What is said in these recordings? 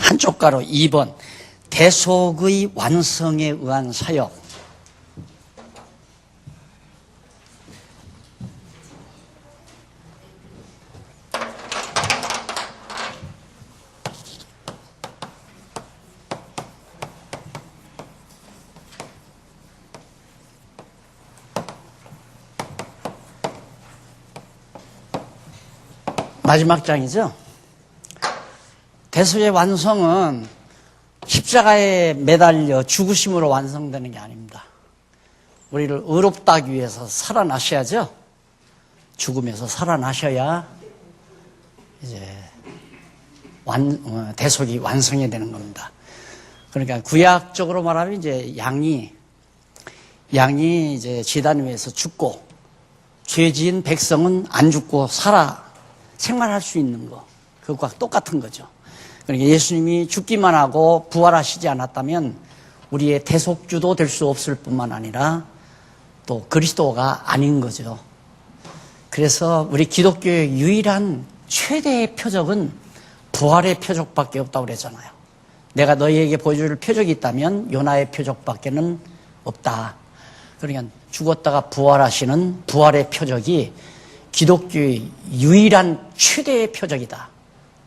한쪽 가로 2번 대속의 완성에 의한 사역. 마지막 장이죠. 대속의 완성은 십자가에 매달려 죽으심으로 완성되는 게 아닙니다. 우리를 의롭다 하기 위해서 살아나셔야죠. 죽음에서 살아나셔야 이제 대속이 완성이 되는 겁니다. 그러니까 구약적으로 말하면 이제 양이 이제 제단 위에서 죽고 죄 지은 백성은 안 죽고 생활할 수 있는 거, 그것과 똑같은 거죠. 그러니까 예수님이 죽기만 하고 부활하시지 않았다면 우리의 대속주도 될 수 없을 뿐만 아니라 또 그리스도가 아닌 거죠. 그래서 우리 기독교의 유일한 최대의 표적은 부활의 표적밖에 없다고 그랬잖아요. 내가 너희에게 보여줄 표적이 있다면 요나의 표적밖에는 없다. 그러니까 죽었다가 부활하시는 부활의 표적이 기독교의 유일한 최대의 표적이다.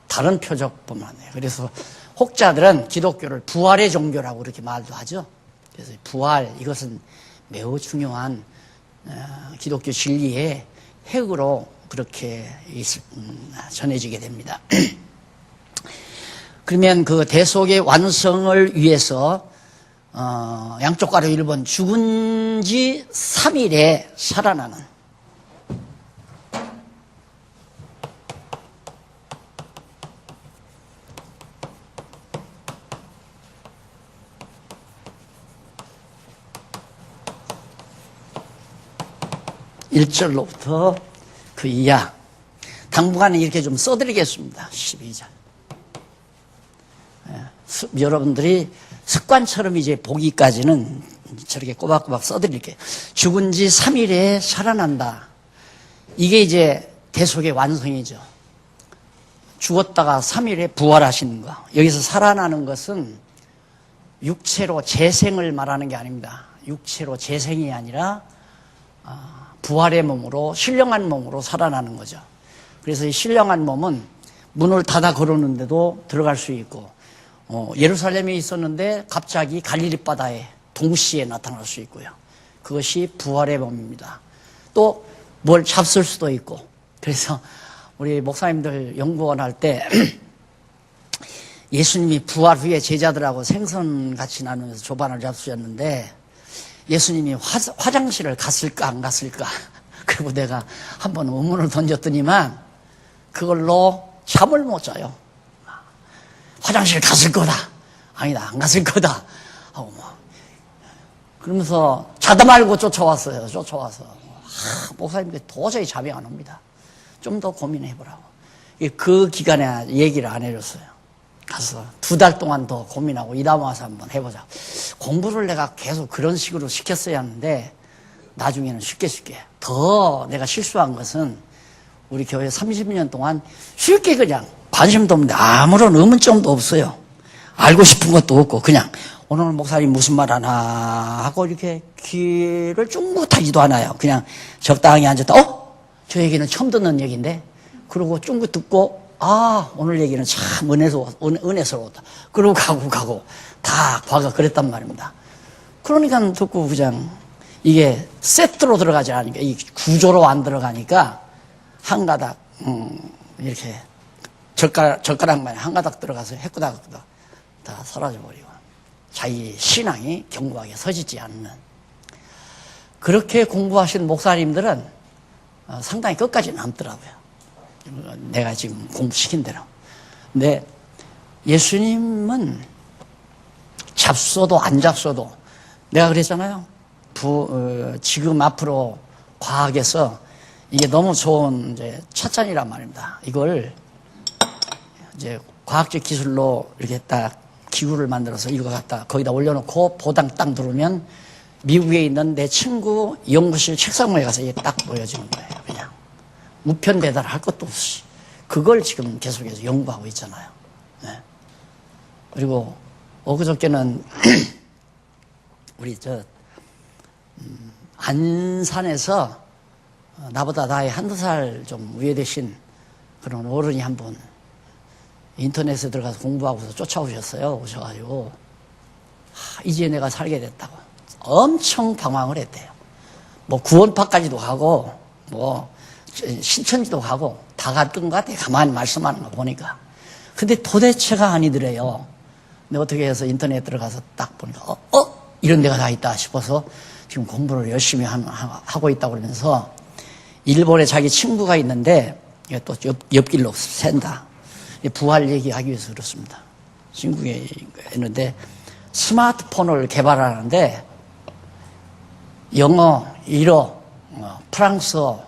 다른 표적뿐만 아니에요. 그래서 혹자들은 기독교를 부활의 종교라고 그렇게 말도 하죠. 그래서 부활, 이것은 매우 중요한 기독교 진리의 핵으로 그렇게 전해지게 됩니다. 그러면 그 대속의 완성을 위해서 양쪽 가로 1번 죽은 지 3일에 살아나는 1절로부터 그 이하 당분간은 이렇게 좀 써드리겠습니다. 12절. 여러분들이 습관처럼 이제 보기까지는 저렇게 꼬박꼬박 써드릴게요. 죽은 지 3일에 살아난다. 이게 이제 대속의 완성이죠. 죽었다가 3일에 부활하시는 거. 여기서 살아나는 것은 육체로 재생을 말하는 게 아닙니다. 육체로 재생이 아니라 부활의 몸으로, 신령한 몸으로 살아나는 거죠. 그래서 이 신령한 몸은 문을 닫아 걸었는데도 들어갈 수 있고, 예루살렘에 있었는데 갑자기 갈릴리 바다에 동시에 나타날 수 있고요. 그것이 부활의 몸입니다. 또 뭘 잡술 수도 있고. 그래서 우리 목사님들 연구원 할 때 예수님이 부활 후에 제자들하고 생선같이 나누면서 조반을 잡수셨는데 예수님이 화장실을 갔을까 안 갔을까. 그리고 내가 한번 의문을 던졌더니만 그걸로 잠을 못 자요. 화장실 갔을 거다. 아니다, 안 갔을 거다. 하고 그러면서 자다 말고 쫓아왔어요. 목사님들 도저히 잠이 안 옵니다. 좀 더 고민해보라고. 그 기간에 얘기를 안 해줬어요. 가서 2달 동안 더 고민하고 이 다음 와서 한번 해보자. 공부를 내가 계속 그런 식으로 시켰어야 하는데 나중에는 쉽게 더 내가 실수한 것은 우리 교회 30년 동안 쉽게 그냥 관심도 없는데 아무런 의문점도 없어요. 알고 싶은 것도 없고 그냥 오늘 목사님 무슨 말 하나 하고 이렇게 귀를 쫑긋하지도 않아요. 그냥 적당히 앉았다. 저 얘기는 처음 듣는 얘기인데 그러고 쫑긋 듣고 오늘 얘기는 참 은혜스러웠다. 그러고 가고 다 과거 그랬단 말입니다. 그러니까 듣고 그냥 이게 세트로 들어가지 않으니까 이 구조로 안 들어가니까 한 가닥 이렇게 젓가락만 한 가닥 들어가서 해꾸다다 사라져버리고 자기 신앙이 견고하게 서지지 않는 그렇게 공부하신 목사님들은 상당히 끝까지 남더라고요. 내가 지금 공부시킨 대로. 근데 예수님은 잡숴도 안 잡숴도 내가 그랬잖아요. 지금 앞으로 과학에서 이게 너무 좋은 이제 찻잔이란 말입니다. 이걸 이제 과학적 기술로 이렇게 딱 기구를 만들어서 이거 갖다 거기다 올려놓고 보당 딱 누르면 미국에 있는 내 친구 연구실 책상에 가서 이게 딱 보여지는 거예요. 그냥 우편 배달할 것도 없이 그걸 지금 계속해서 연구하고 있잖아요. 네. 그리고 엊그저께는 우리 안산에서 나보다 나이 한두 살 좀 위에 되신 그런 어른이 한 분 인터넷에 들어가서 공부하고서 쫓아오셨어요. 오셔가지고 이제 내가 살게 됐다고 엄청 방황을 했대요. 뭐 구원파까지도 가고 뭐 신천지도 가고 다 갔던 것 같아요. 가만히 말씀하는 거 보니까. 근데 도대체가 아니더래요. 근데 어떻게 해서 인터넷 들어가서 딱 보니까 이런 데가 다 있다 싶어서 지금 공부를 열심히 하고 있다고 그러면서 일본에 자기 친구가 있는데 또 옆길로 샌다. 부활 얘기하기 위해서 그렇습니다. 친구가 있는데 스마트폰을 개발하는데 영어, 일어, 프랑스어,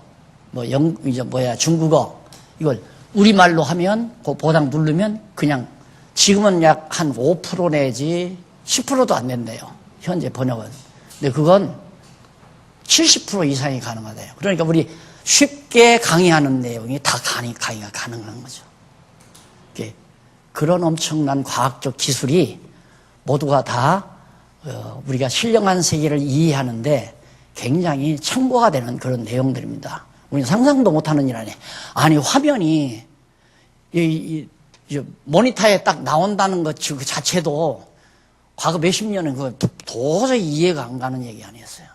중국어 이걸 우리말로 하면 그 보당 누르면 그냥 지금은 약 한 5% 내지 10%도 안 된대요. 현재 번역은. 근데 그건 70% 이상이 가능하대요. 그러니까 우리 쉽게 강의하는 내용이 다 강의가 가능한 거죠. 그런 엄청난 과학적 기술이 모두가 다 우리가 신령한 세계를 이해하는데 굉장히 참고가 되는 그런 내용들입니다. 우리는 상상도 못하는 일 아니에요. 아니 화면이 이 모니터에 딱 나온다는 것 그 자체도 과거 몇십 년은 그 도저히 이해가 안 가는 얘기 아니었어요.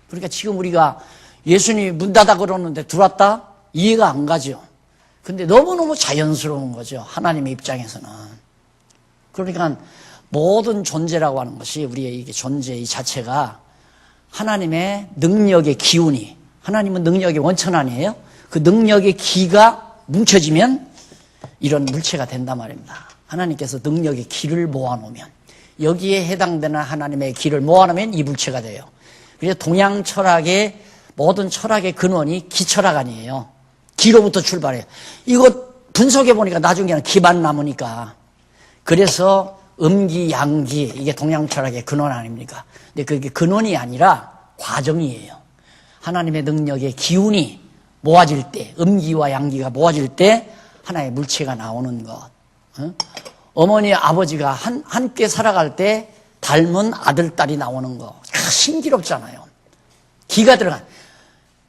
그러니까 지금 우리가 예수님이 문 닫아 그러는데 들어왔다? 이해가 안 가죠. 근데 너무너무 자연스러운 거죠. 하나님의 입장에서는. 그러니까 모든 존재라고 하는 것이 우리의 이게 존재 이 자체가 하나님의 능력의 기운이, 하나님은 능력의 원천 아니에요? 그 능력의 기가 뭉쳐지면 이런 물체가 된단 말입니다. 하나님께서 능력의 기를 모아놓으면, 여기에 해당되는 하나님의 기를 모아놓으면 이 물체가 돼요. 그래서 동양 철학의 모든 철학의 근원이 기철학 아니에요. 기로부터 출발해요. 이거 분석해 보니까 나중에는 기만 남으니까. 그래서 음기, 양기 이게 동양 철학의 근원 아닙니까? 근데 그게 근원이 아니라 과정이에요. 하나님의 능력의 기운이 모아질 때, 음기와 양기가 모아질 때 하나의 물체가 나오는 것. 어머니, 아버지가 함께 살아갈 때 닮은 아들, 딸이 나오는 거. 신기롭잖아요. 기가 들어간.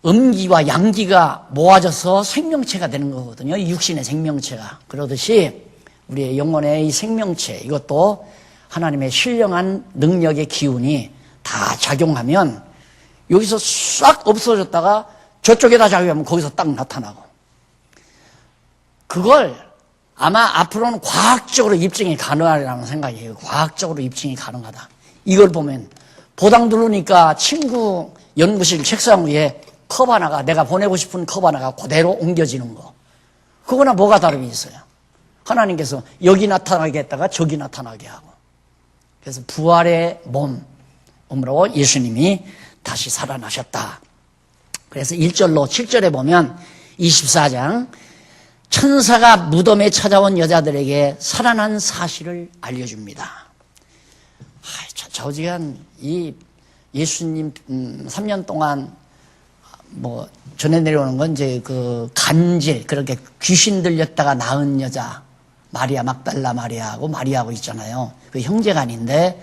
음기와 양기가 모아져서 생명체가 되는 거거든요. 이 육신의 생명체가. 그러듯이 우리의 영혼의 이 생명체, 이것도 하나님의 신령한 능력의 기운이 다 작용하면 여기서 싹 없어졌다가 저쪽에다 작용하면 거기서 딱 나타나고. 그걸 아마 앞으로는 과학적으로 입증이 가능하다는 생각이에요. 과학적으로 입증이 가능하다. 이걸 보면 보당 누르니까 친구 연구실 책상 위에 컵 하나가, 내가 보내고 싶은 컵 하나가 그대로 옮겨지는 거. 그거나 뭐가 다름이 있어요. 하나님께서 여기 나타나게 했다가 저기 나타나게 하고. 그래서 부활의 몸으로 예수님이 다시 살아나셨다. 그래서 1절로 7절에 보면 24장 천사가 무덤에 찾아온 여자들에게 살아난 사실을 알려줍니다. 저지간 이 예수님 3년 동안 뭐 전해 내려오는 건 이제 그 간질, 그렇게 귀신 들렸다가 나은 여자 마리아 막달라 마리아하고 마리아하고 있잖아요. 그 형제간인데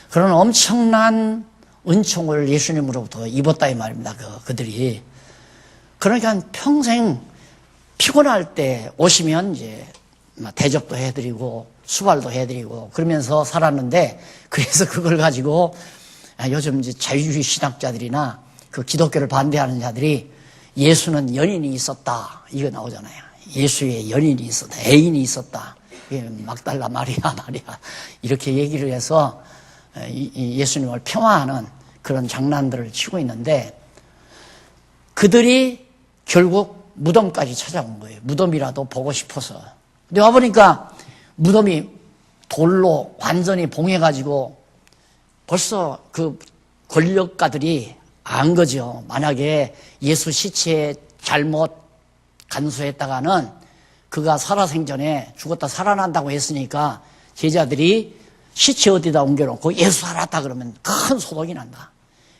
그런 엄청난 은총을 예수님으로부터 입었다 이 말입니다. 그들이. 그러니까 평생 피곤할 때 오시면 이제 대접도 해드리고 수발도 해드리고 그러면서 살았는데, 그래서 그걸 가지고 요즘 이제 자유주의 신학자들이나 그 기독교를 반대하는 자들이 예수는 연인이 있었다 이거 나오잖아요. 예수의 연인이 있었다, 애인이 있었다, 막달라 마리아 이렇게 얘기를 해서 예수님을 폄하하는 그런 장난들을 치고 있는데, 그들이 결국 무덤까지 찾아온 거예요. 무덤이라도 보고 싶어서. 근데 와보니까 무덤이 돌로 완전히 봉해가지고 벌써 그 권력가들이 안 거죠. 만약에 예수 시체에 잘못 간수했다가는 그가 살아생전에 죽었다 살아난다고 했으니까 제자들이 시체 어디다 옮겨놓고 예수 살았다 그러면 큰 소동이 난다.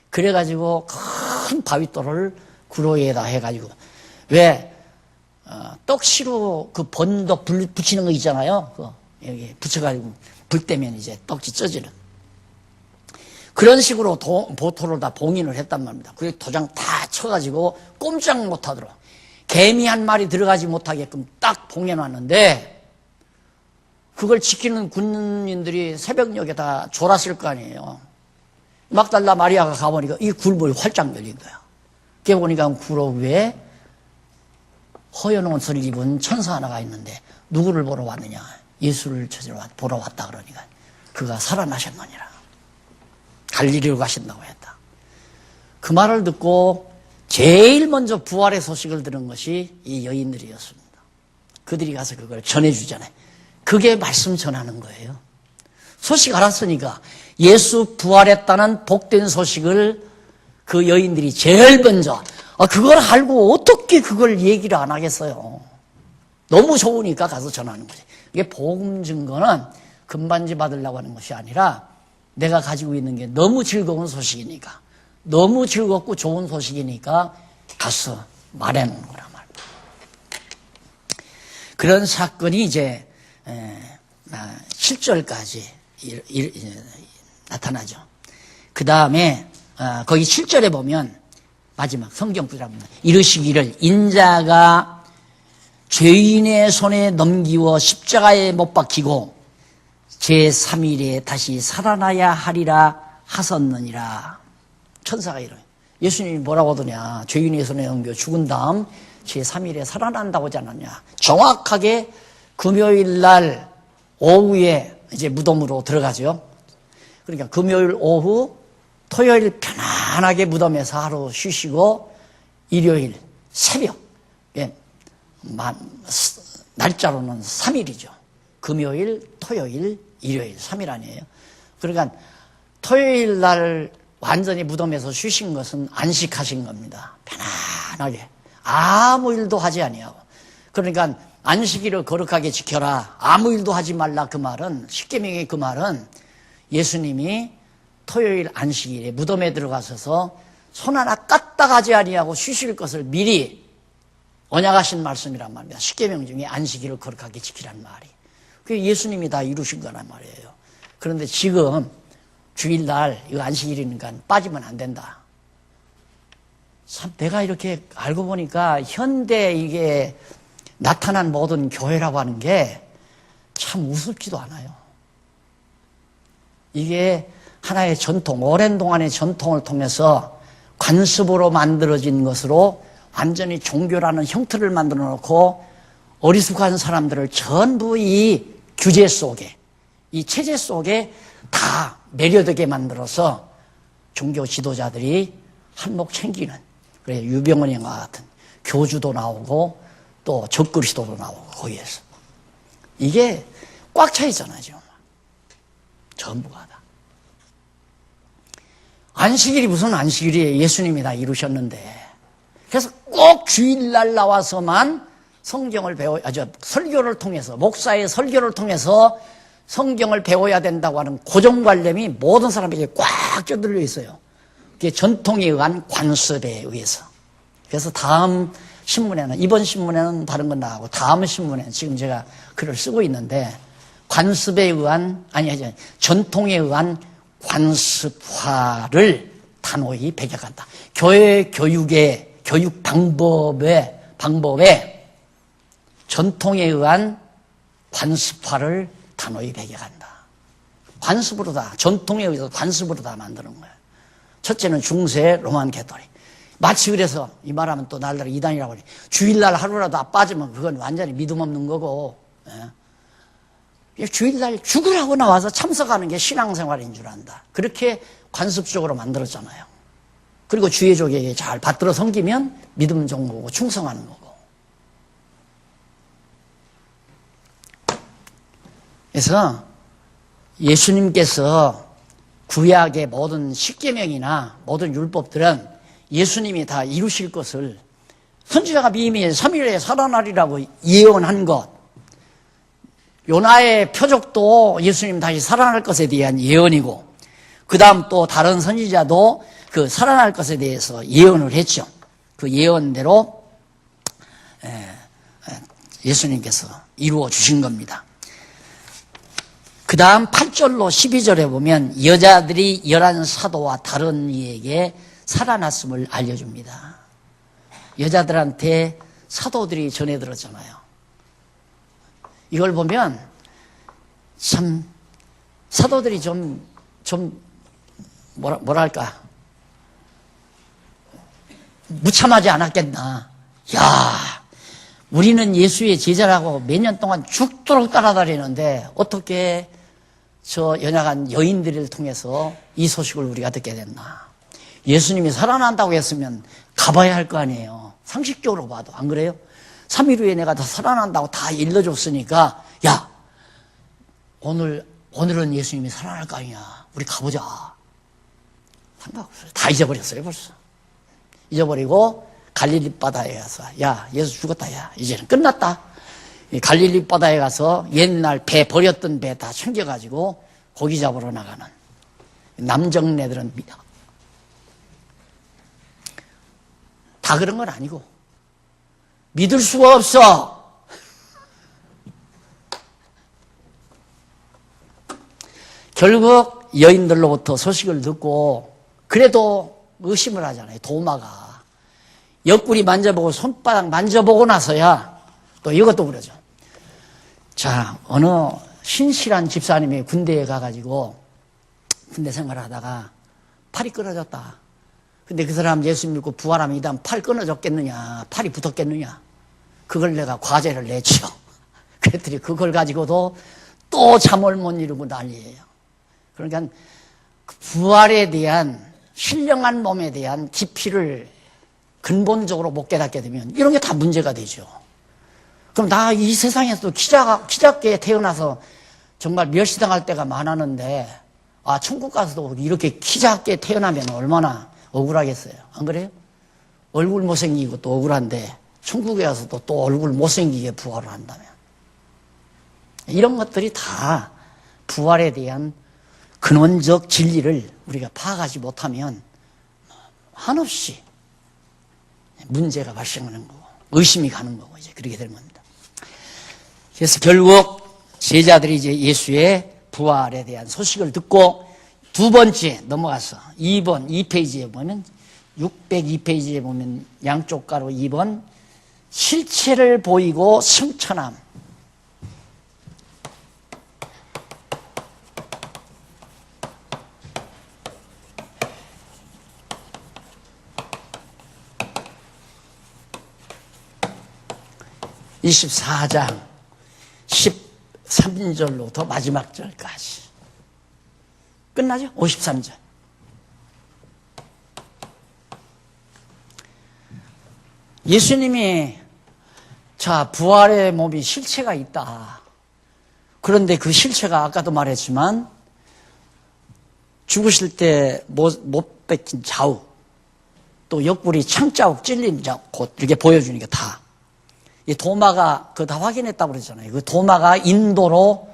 그래가지고 큰 바위돌을 구로 위에다 해가지고, 왜 떡시로 그 번덕 붙이는 거 있잖아요. 여기 붙여가지고 불 때면 이제 떡지 쪄지는 그런 식으로 보토를 다 봉인을 했단 말입니다. 그리고 도장 다 쳐가지고 꼼짝 못하도록 개미 한 마리 들어가지 못하게끔 딱 봉해놨는데 그걸 지키는 군인들이 새벽녘에 다 졸았을 거 아니에요. 막달라 마리아가 가보니까 이 굴물이 활짝 열린 거야. 그게 보니까 굴 위에 허연 옷을 입은 천사 하나가 있는데 누구를 보러 왔느냐? 예수를 보러 왔다 그러니까 그가 살아나셨느니라. 갈릴리로 가신다고 했다. 그 말을 듣고 제일 먼저 부활의 소식을 들은 것이 이 여인들이었습니다. 그들이 가서 그걸 전해주잖아요. 그게 말씀 전하는 거예요. 소식 알았으니까 예수 부활했다는 복된 소식을 그 여인들이 제일 먼저 그걸 알고 어떻게 그걸 얘기를 안 하겠어요. 너무 좋으니까 가서 전하는 거지. 이게 복음 증거는 금반지 받으려고 하는 것이 아니라 내가 가지고 있는 게 너무 즐거운 소식이니까 너무 즐겁고 좋은 소식이니까 가서 말하는 거란 말이야. 그런 사건이 이제 7절까지 나타나죠. 그 다음에 거기 7절에 보면 마지막 성경 구절입니다. 이르시기를 인자가 죄인의 손에 넘기워 십자가에 못 박히고 제3일에 다시 살아나야 하리라 하셨느니라. 천사가 이래요. 예수님이 뭐라고 하더냐. 죄인의 손에 넘겨 죽은 다음 제3일에 살아난다고 하지 않았냐. 정확하게 금요일 날 오후에 이제 무덤으로 들어가죠. 그러니까 금요일 오후, 토요일 편안하게 무덤에서 하루 쉬시고 일요일 새벽, 날짜로는 3일이죠. 금요일, 토요일, 일요일 3일 아니에요. 그러니까 토요일 날 완전히 무덤에서 쉬신 것은 안식하신 겁니다. 편안하게 아무 일도 하지 아니하고. 그러니까 안식일을 거룩하게 지켜라, 아무 일도 하지 말라, 그 말은 십계명의 그 말은 예수님이 토요일 안식일에 무덤에 들어가셔서 손 하나 까딱하지 아니하고 쉬실 것을 미리 언약하신 말씀이란 말입니다. 십계명 중에 안식일을 거룩하게 지키라는 말이. 그게 예수님이 다 이루신 거란 말이에요. 그런데 지금 주일날 이거 안식일이니까 빠지면 안 된다. 참 내가 이렇게 알고 보니까 현대 이게 나타난 모든 교회라고 하는 게 참 우습지도 않아요. 이게 하나의 전통, 오랜 동안의 전통을 통해서 관습으로 만들어진 것으로 완전히 종교라는 형태를 만들어 놓고 어리숙한 사람들을 전부 이 규제 속에, 이 체제 속에 다 매료되게 만들어서 종교 지도자들이 한몫 챙기는, 그래 유병헌 형과 같은 교주도 나오고 또 적그리스도도 나오고 거기에서 이게 꽉 차 있잖아요 지금. 전부가 다. 안식일이 무슨 안식일이에요. 예수님이 다 이루셨는데. 그래서 꼭 주일날 나와서만 성경을 설교를 통해서, 목사의 설교를 통해서 성경을 배워야 된다고 하는 고정관념이 모든 사람에게 꽉 껴들려 있어요. 그게 전통에 의한 관습에 의해서. 그래서 다음 신문에는, 이번 신문에는 다른 건 나가고 다음 신문에는 지금 제가 글을 쓰고 있는데 관습에 의한, 전통에 의한 관습화를 단호히 배격한다. 교회 교육의 교육 방법에 전통에 의한 관습화를 단호히 배격한다. 관습으로 다, 전통에 의해서 관습으로 다 만드는 거예요. 첫째는 중세 로만 가톨릭. 마치 그래서 이 말하면 또 날따라 이단이라고 하니 주일날 하루라도 빠지면 그건 완전히 믿음 없는 거고, 주일날 죽으라고 나와서 참석하는 게 신앙생활인 줄 안다. 그렇게 관습적으로 만들었잖아요. 그리고 주의족에게 잘 받들어 섬기면 믿음 좋은 거고 충성하는 거고. 그래서 예수님께서 구약의 모든 십계명이나 모든 율법들은 예수님이 다 이루실 것을 선지자가 미리 3일에 살아나리라고 예언한 것, 요나의 표적도 예수님 다시 살아날 것에 대한 예언이고, 그 다음 또 다른 선지자도 그 살아날 것에 대해서 예언을 했죠. 그 예언대로 예수님께서 이루어 주신 겁니다. 그 다음 8절로 12절에 보면 여자들이 11사도와 다른 이에게 살아났음을 알려줍니다. 여자들한테 사도들이 전해 들었잖아요. 이걸 보면 참 사도들이 뭐랄까 무참하지 않았겠나. 야, 우리는 예수의 제자라고 몇 년 동안 죽도록 따라다니는데 어떻게 저 연약한 여인들을 통해서 이 소식을 우리가 듣게 됐나. 예수님이 살아난다고 했으면 가봐야 할 거 아니에요. 상식적으로 봐도. 안 그래요? 3일 후에 내가 다 살아난다고 다 일러줬으니까 야, 오늘은 예수님이 살아날 거 아니냐. 우리 가보자. 상관없어요. 다 잊어버렸어요 벌써. 잊어버리고 갈릴리 바다에 가서 야, 예수 죽었다. 야, 이제는 끝났다. 갈릴리 바다에 가서 옛날 배 버렸던 배 다 챙겨가지고 고기 잡으러 나가는 남정네들은 다 그런 건 아니고 믿을 수가 없어. 결국 여인들로부터 소식을 듣고 그래도 의심을 하잖아요. 도마가 옆구리 만져보고 손바닥 만져보고 나서야 또 이것도 그러죠. 자, 어느 신실한 집사님이 군대에 가가지고 군대 생활을 하다가 팔이 끊어졌다. 근데 그 사람 예수 믿고 부활하면 이 다음 팔 끊어졌겠느냐, 팔이 붙었겠느냐. 그걸 내가 과제를 냈죠. 그랬더니 그걸 가지고도 또 잠을 못 이루고 난리예요. 그러니까 부활에 대한 신령한 몸에 대한 깊이를 근본적으로 못 깨닫게 되면 이런 게 다 문제가 되죠. 그럼 나 이 세상에서도 키 작게 태어나서 정말 멸시당할 때가 많았는데 아, 천국 가서도 이렇게 키 작게 태어나면 얼마나 억울하겠어요. 안 그래요? 얼굴 못생기고 또 억울한데 천국에 가서도 또 얼굴 못생기게 부활을 한다면 이런 것들이 다 부활에 대한 근원적 진리를 우리가 파악하지 못하면 한없이 문제가 발생하는 거고 의심이 가는 거고 이제 그렇게 되는 겁니다. 그래서 결국 제자들이 이제 예수의 부활에 대한 소식을 듣고 두 번째 넘어가서 2페이지에 보면 602페이지에 보면 양쪽 가로 2번 실체를 보이고 승천함. (24장) 13절로부터 마지막 절까지 끝나죠? 53절. 예수님이 자, 부활의 몸이 실체가 있다. 그런데 그 실체가 아까도 말했지만 죽으실 때 못 뺏긴 자욱, 또 옆구리 창자국 찔린 자국 이렇게 보여주니까 다. 이 도마가 그거 다 확인했다고 그러잖아요. 그 도마가 인도로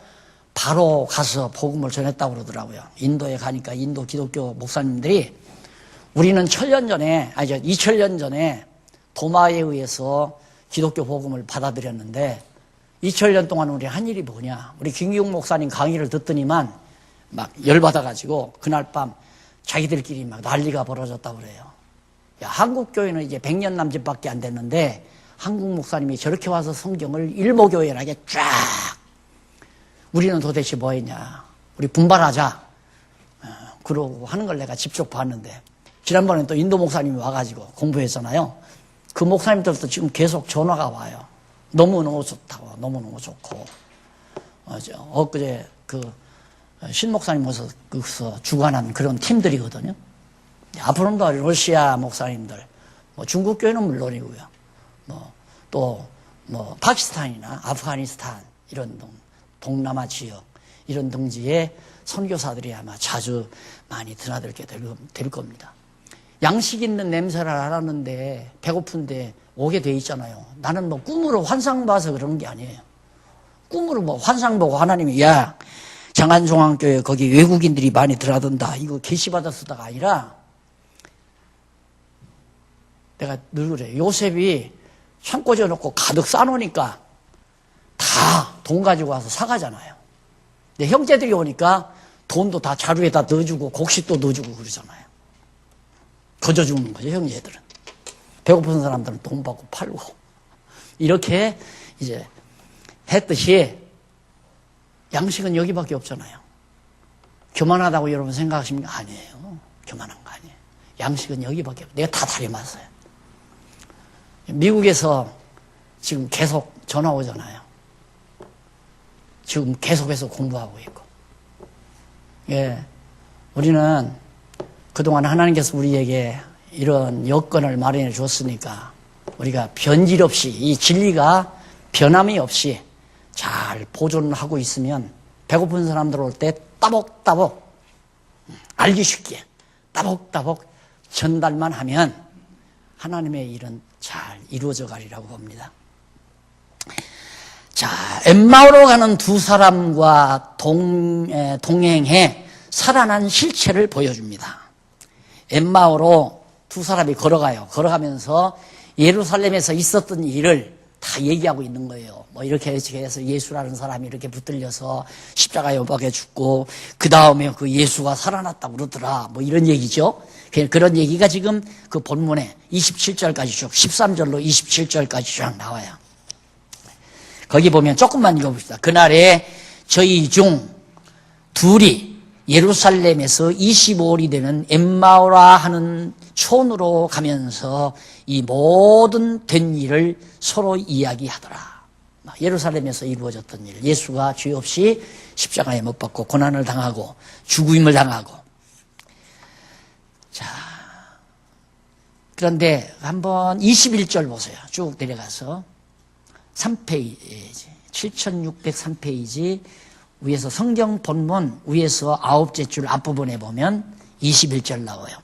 바로 가서 복음을 전했다고 그러더라고요. 인도에 가니까 인도 기독교 목사님들이 우리는 2000년 전에 도마에 의해서 기독교 복음을 받아들였는데 2000년 동안 우리 한 일이 뭐냐. 우리 김기웅 목사님 강의를 듣더니만 막 열받아가지고 그날 밤 자기들끼리 막 난리가 벌어졌다고 그래요. 야, 한국 교회는 이제 100년 남짓밖에 안 됐는데 한국 목사님이 저렇게 와서 성경을 일모교회라게 쫙 우리는 도대체 뭐 했냐. 우리 분발하자. 그러고 하는 걸 내가 직접 봤는데 지난번에 또 인도 목사님이 와가지고 공부했잖아요. 그 목사님들도 지금 계속 전화가 와요. 너무너무 좋다고, 너무너무 좋고. 엊그제 신 목사님 오셔서 주관한 그런 팀들이거든요. 앞으로도 러시아 목사님들, 중국 교회는 물론이고요. 파키스탄이나 아프가니스탄 이런 동남아 지역 이런 등지에 선교사들이 아마 자주 많이 드나들게 될 겁니다. 양식 있는 냄새를 알았는데 배고픈데 오게 돼 있잖아요. 나는 꿈으로 환상 봐서 그러는 게 아니에요. 꿈으로 환상 보고 하나님이 야, 장안종합교회 거기 외국인들이 많이 드나든다. 이거 계시받았다가 아니라 내가 늘 그래요. 요셉이 창고지어 놓고 가득 싸놓으니까 다 돈 가지고 와서 사가잖아요. 근데 형제들이 오니까 돈도 다 자루에다 넣어주고 곡식도 넣어주고 그러잖아요. 거저 죽는 거죠, 형제들은. 배고픈 사람들은 돈 받고 팔고. 이렇게 이제 했듯이 양식은 여기밖에 없잖아요. 교만하다고 여러분 생각하십니까? 아니에요. 교만한 거 아니에요. 양식은 여기밖에 없어요. 내가 다 다려놨어요. 미국에서 지금 계속 전화 오잖아요. 지금 계속해서 공부하고 있고. 예. 우리는 그동안 하나님께서 우리에게 이런 여건을 마련해 줬으니까 우리가 변질 없이 이 진리가 변함이 없이 잘 보존하고 있으면 배고픈 사람들 올 때 따복따복 알기 쉽게 따복따복 전달만 하면 하나님의 일은 잘 이루어져 가리라고 봅니다. 자, 엠마오로 가는 두 사람과 동행해 살아난 실체를 보여줍니다. 엠마오로 두 사람이 걸어가면서 예루살렘에서 있었던 일을 다 얘기하고 있는 거예요. 뭐 이렇게 해서 예수라는 사람이 이렇게 붙들려서 십자가에 못 박혀 죽고 그 다음에 그 예수가 살아났다고 그러더라. 뭐 이런 얘기죠. 그런 얘기가 지금 그 본문에 27절까지 쭉 13절로 27절까지 쭉 나와요. 거기 보면 조금만 읽어봅시다. 그날에 저희 중 둘이 예루살렘에서 25일이 되는 엠마오라 하는 촌으로 가면서 이 모든 된 일을 서로 이야기하더라. 예루살렘에서 이루어졌던 일, 예수가 죄 없이 십자가에 못 박고 고난을 당하고 죽임을 당하고. 자, 그런데 한번 21절 보세요. 쭉 내려가서 3페이지 7603페이지 위에서 성경 본문 위에서 9째 줄 앞부분에 보면 21절 나와요.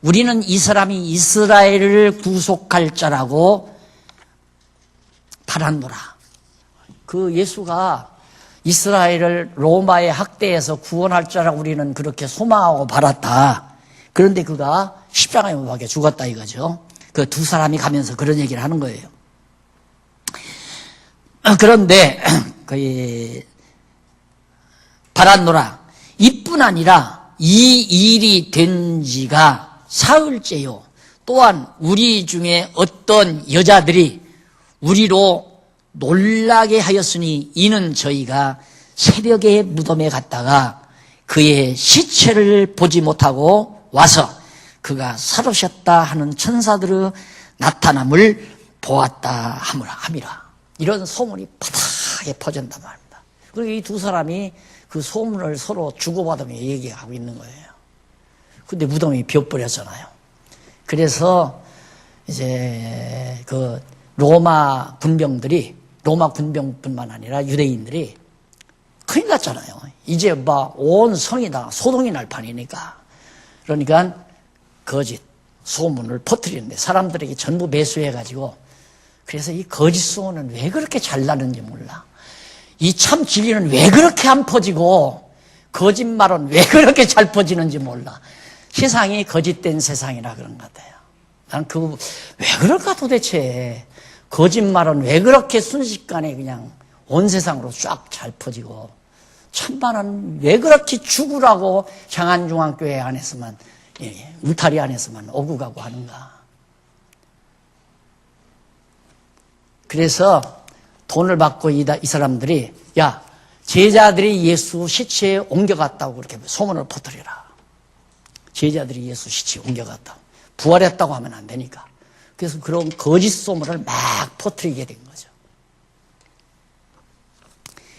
우리는 이 사람이 이스라엘을 구속할 자라고 바랐노라. 그 예수가 이스라엘을 로마의 학대에서 구원할 자라고 우리는 그렇게 소망하고 바랐다. 그런데 그가 십자가에 못 박혀 죽었다 이거죠. 그 두 사람이 가면서 그런 얘기를 하는 거예요. 그런데 바랐노라. 이뿐 아니라 이 일이 된 지가 사흘째요. 또한 우리 중에 어떤 여자들이 우리로 놀라게 하였으니 이는 저희가 새벽에 무덤에 갔다가 그의 시체를 보지 못하고 와서 그가 살으셨다 하는 천사들의 나타남을 보았다 함이라. 이런 소문이 바닥에 퍼진단 말입니다. 그리고 이 두 사람이 그 소문을 서로 주고받으며 얘기하고 있는 거예요. 근데 무덤이 비어버렸잖아요. 그래서 이제 그 로마 군병뿐만 아니라 유대인들이 큰일 났잖아요. 이제 막 온 성이 다 소동이 날 판이니까. 그러니까 거짓 소문을 퍼뜨리는데 사람들에게 전부 매수해가지고, 그래서 이 거짓 소문은 왜 그렇게 잘 나는지 몰라. 이 참 진리는 왜 그렇게 안 퍼지고 거짓말은 왜 그렇게 잘 퍼지는지 몰라. 세상이 거짓된 세상이라 그런 것 같아요. 난 왜 그럴까 도대체. 거짓말은 왜 그렇게 순식간에 그냥 온 세상으로 쫙 잘 퍼지고, 참말은 왜 그렇게 죽으라고 장안중앙교회 안에서만, 울타리 안에서만 오고 가고 하는가. 그래서 돈을 받고 이 사람들이, 야, 제자들이 예수 시체에 옮겨갔다고 그렇게 소문을 퍼뜨려라. 제자들이 예수 시체에 옮겨갔다고. 부활했다고 하면 안 되니까. 그래서 그런 거짓 소문을 막 퍼뜨리게 된 거죠.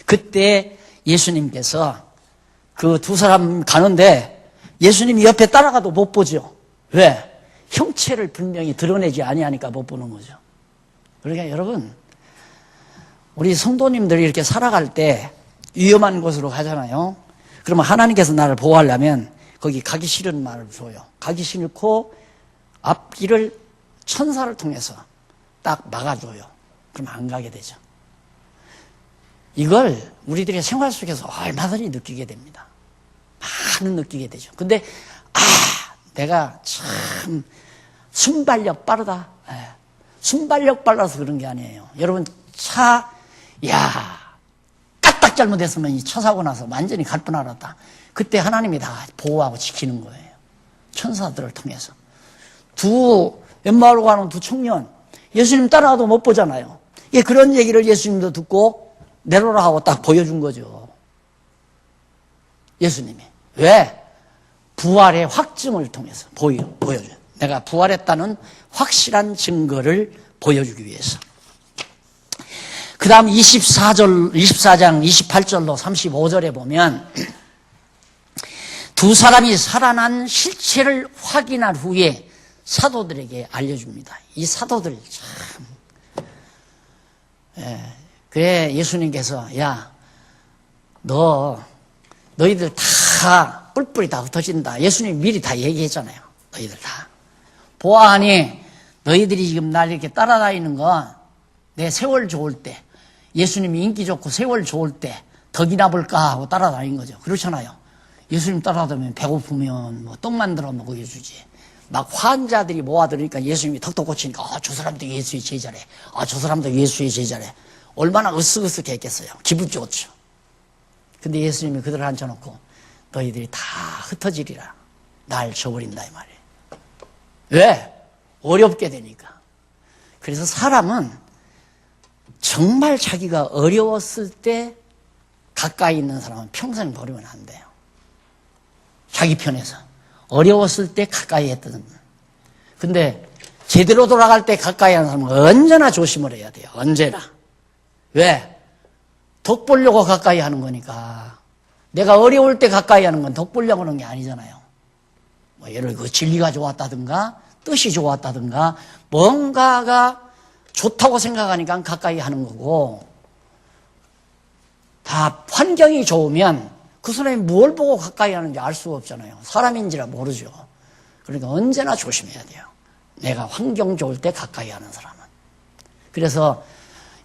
그때 예수님께서 그 두 사람 가는데 예수님이 옆에 따라가도 못 보죠. 왜? 형체를 분명히 드러내지 아니하니까 못 보는 거죠. 그러니까 여러분, 우리 성도님들이 이렇게 살아갈 때 위험한 곳으로 가잖아요. 그러면 하나님께서 나를 보호하려면 거기 가기 싫은 말을 줘요. 가기 싫고 앞길을 천사를 통해서 딱 막아줘요. 그럼 안 가게 되죠. 이걸 우리들의 생활 속에서 얼마든지 느끼게 됩니다. 많은 느끼게 되죠. 근데 내가 참 순발력 빠르다. 순발력 빨라서 그런 게 아니에요. 여러분 차 까딱 잘못했으면 이 처사고 나서 완전히 갈 뻔하았다. 그때 하나님이 다 보호하고 지키는 거예요. 천사들을 통해서. 엠마오로 가는 두 청년, 예수님 따라가도 못 보잖아요. 예, 그런 얘기를 예수님도 듣고 내려라 하고 딱 보여준 거죠. 예수님이. 왜? 부활의 확증을 통해서 보여줘요. 내가 부활했다는 확실한 증거를 보여주기 위해서. 그 다음 24장 28절로 35절에 보면 두 사람이 살아난 실체를 확인한 후에 사도들에게 알려줍니다. 이 사도들 참. 그래 예수님께서 야, 너희들 다 뿔뿔이 다 흩어진다. 예수님 미리 다 얘기했잖아요. 너희들 다. 보아하니 너희들이 지금 날 이렇게 따라다니는 건 내 세월 좋을 때, 예수님이 인기 좋고 세월 좋을 때 덕이나 볼까 하고 따라다닌 거죠. 그렇잖아요. 예수님 따라다니면 배고프면 뭐 떡 만들어 먹여주지. 막 환자들이 모아들으니까 예수님이 턱도 고치니까 저 사람도 예수의 제자래. 저 사람도 예수의 제자래. 얼마나 으쓱으쓱했겠어요. 기분 좋죠. 근데 예수님이 그들을 앉혀놓고 너희들이 다 흩어지리라. 날 저버린다 이 말이에요. 왜? 어렵게 되니까. 그래서 사람은 정말 자기가 어려웠을 때 가까이 있는 사람은 평생 버리면 안 돼요. 자기 편에서. 어려웠을 때 가까이 했던. 근데 제대로 돌아갈 때 가까이 하는 사람은 언제나 조심을 해야 돼요. 언제나. 왜? 덕 보려고 가까이 하는 거니까. 내가 어려울 때 가까이 하는 건 덕 보려고 하는 게 아니잖아요. 뭐 예를 들어 진리가 좋았다든가 뜻이 좋았다든가 뭔가가 좋다고 생각하니까 가까이 하는 거고, 다 환경이 좋으면 그 사람이 뭘 보고 가까이 하는지 알 수가 없잖아요. 사람인지라 모르죠. 그러니까 언제나 조심해야 돼요. 내가 환경 좋을 때 가까이 하는 사람은. 그래서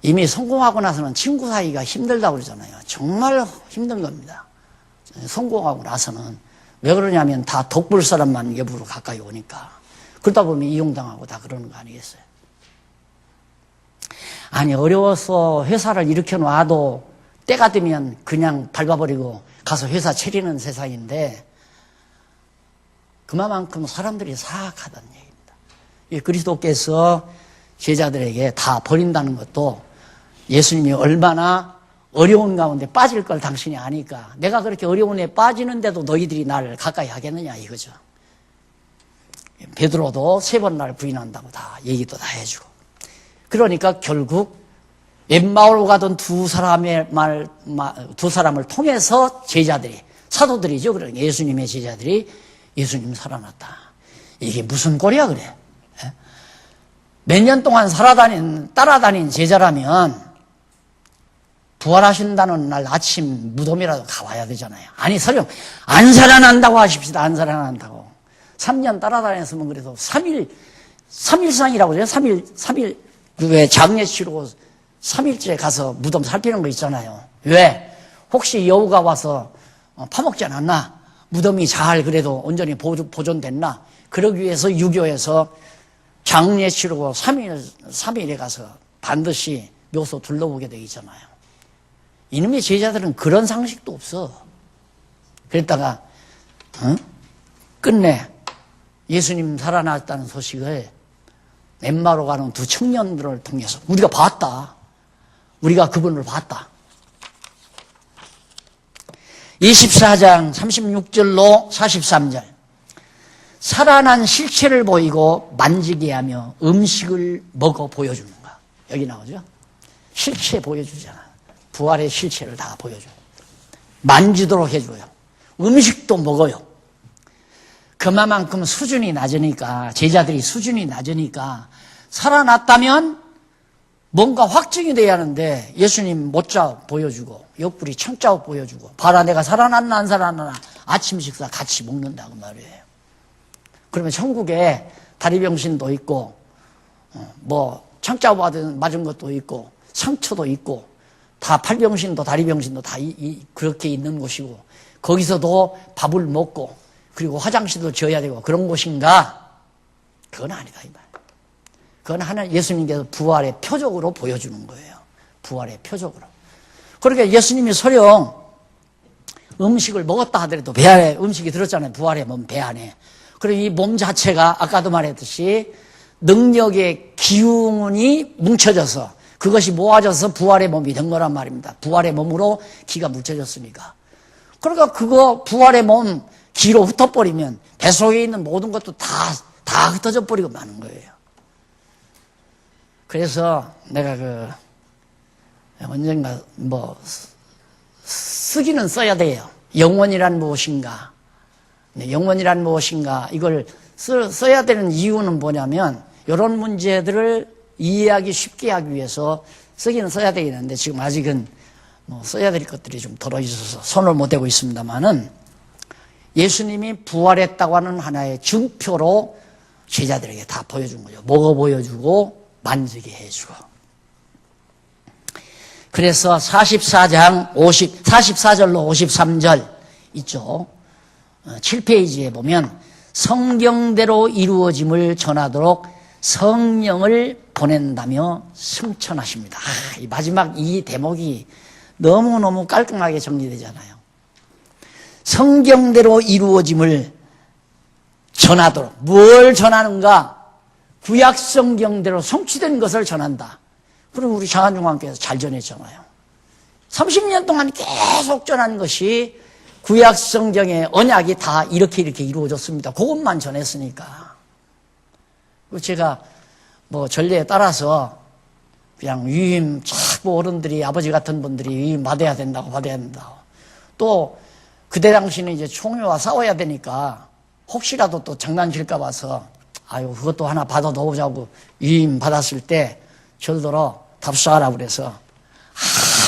이미 성공하고 나서는 친구 사이가 힘들다고 그러잖아요. 정말 힘든 겁니다. 성공하고 나서는. 왜 그러냐면 다 덕볼 사람만 외부로 가까이 오니까. 그러다 보면 이용당하고 다 그러는 거 아니겠어요? 아니 어려워서 회사를 일으켜 놔도 때가 되면 그냥 밟아버리고 가서 회사 차리는 세상인데 그만큼 사람들이 사악하다는 얘기입니다. 그리스도께서 제자들에게 다 버린다는 것도 예수님이 얼마나 어려운 가운데 빠질 걸 당신이 아니까 내가 그렇게 어려운 데 빠지는데도 너희들이 나를 가까이 하겠느냐 이거죠. 베드로도 3번 날 부인한다고 다 얘기도 다 해주고. 그러니까 결국 엠마오로 가던 두 사람을 통해서 제자들이, 사도들이죠. 그러니까 예수님의 제자들이 예수님 살아났다. 이게 무슨 꼴이야 그래. 몇 년 동안 따라다닌 제자라면 부활하신다는 날 아침 무덤이라도 가봐야 되잖아요. 아니 설령 안 살아난다고 하십시다. 안 살아난다고. 3년 따라다녔으면 그래도 3일상이라고 그래요. 3일 왜 장례 치르고 3일째 가서 무덤 살피는 거 있잖아요. 왜? 혹시 여우가 와서 파먹지 않았나? 무덤이 잘 그래도 온전히 보존됐나? 그러기 위해서 유교에서 장례 치르고 3일에 가서 반드시 묘소 둘러보게 되어 있잖아요. 이놈의 제자들은 그런 상식도 없어. 그랬다가 끝내 예수님 살아났다는 소식을 엠마오로 가는 두 청년들을 통해서 우리가 봤다. 우리가 그분을 봤다. 24장 36절로 43절. 살아난 실체를 보이고 만지게 하며 음식을 먹어 보여주는가. 여기 나오죠. 실체 보여주잖아. 부활의 실체를 다 보여줘요. 만지도록 해줘요. 음식도 먹어요. 그만큼 수준이 낮으니까, 제자들이 수준이 낮으니까 살아났다면 뭔가 확증이 돼야 하는데 예수님 못자 보여주고 옆구리 청자 보여주고 봐라 내가 살아났나 안 살아났나 아침 식사 같이 먹는다고 말이에요. 그러면 천국에 다리병신도 있고 뭐 청자 맞은 것도 있고 상처도 있고 다 팔병신도 다리병신도 다 그렇게 있는 곳이고 거기서도 밥을 먹고 그리고 화장실도 지어야 되고 그런 곳인가? 그건 아니다 이 말. 그건 하나님 예수님께서 부활의 표적으로 보여주는 거예요. 부활의 표적으로. 그러니까 예수님이 설령 음식을 먹었다 하더라도 배 안에 음식이 들었잖아요. 부활의 몸 배 안에. 그리고 이 몸 자체가 아까도 말했듯이 능력의 기운이 뭉쳐져서 그것이 모아져서 부활의 몸이 된 거란 말입니다. 부활의 몸으로 기가 뭉쳐졌으니까. 그러니까 그거 부활의 몸 기로 흩어버리면 뱃속에 있는 모든 것도 다 흩어져 버리고 마는 거예요. 그래서 내가 언젠가 쓰기는 써야 돼요. 영원이란 무엇인가. 영원이란 무엇인가. 이걸 써야 되는 이유는 뭐냐면 이런 문제들을 이해하기 쉽게 하기 위해서 쓰기는 써야 되겠는데 지금 아직은 써야 될 것들이 좀 덜어있어서 손을 못 대고 있습니다만은 예수님이 부활했다고 하는 하나의 증표로 제자들에게 다 보여준 거죠. 먹어 보여주고 만지게 해주고. 그래서 44절로 53절 있죠. 7페이지에 보면 성경대로 이루어짐을 전하도록 성령을 보낸다며 승천하십니다. 이 마지막 이 대목이 너무너무 깔끔하게 정리되잖아요. 성경대로 이루어짐을 전하도록. 뭘 전하는가? 구약 성경대로 성취된 것을 전한다. 그럼 우리 장한중앙교회에서 잘 전했잖아요. 30년 동안 계속 전한 것이 구약 성경의 언약이 다 이렇게 이루어졌습니다. 그것만 전했으니까. 제가 전례에 따라서 그냥 위임 자꾸 어른들이 아버지 같은 분들이 위임 받아야 된다고. 또 그때 당시는 이제 총회와 싸워야 되니까 혹시라도 또 장난칠까 봐서 그것도 하나 받아 넣어보자고 위임 받았을 때 절더러 답사하라고 그래서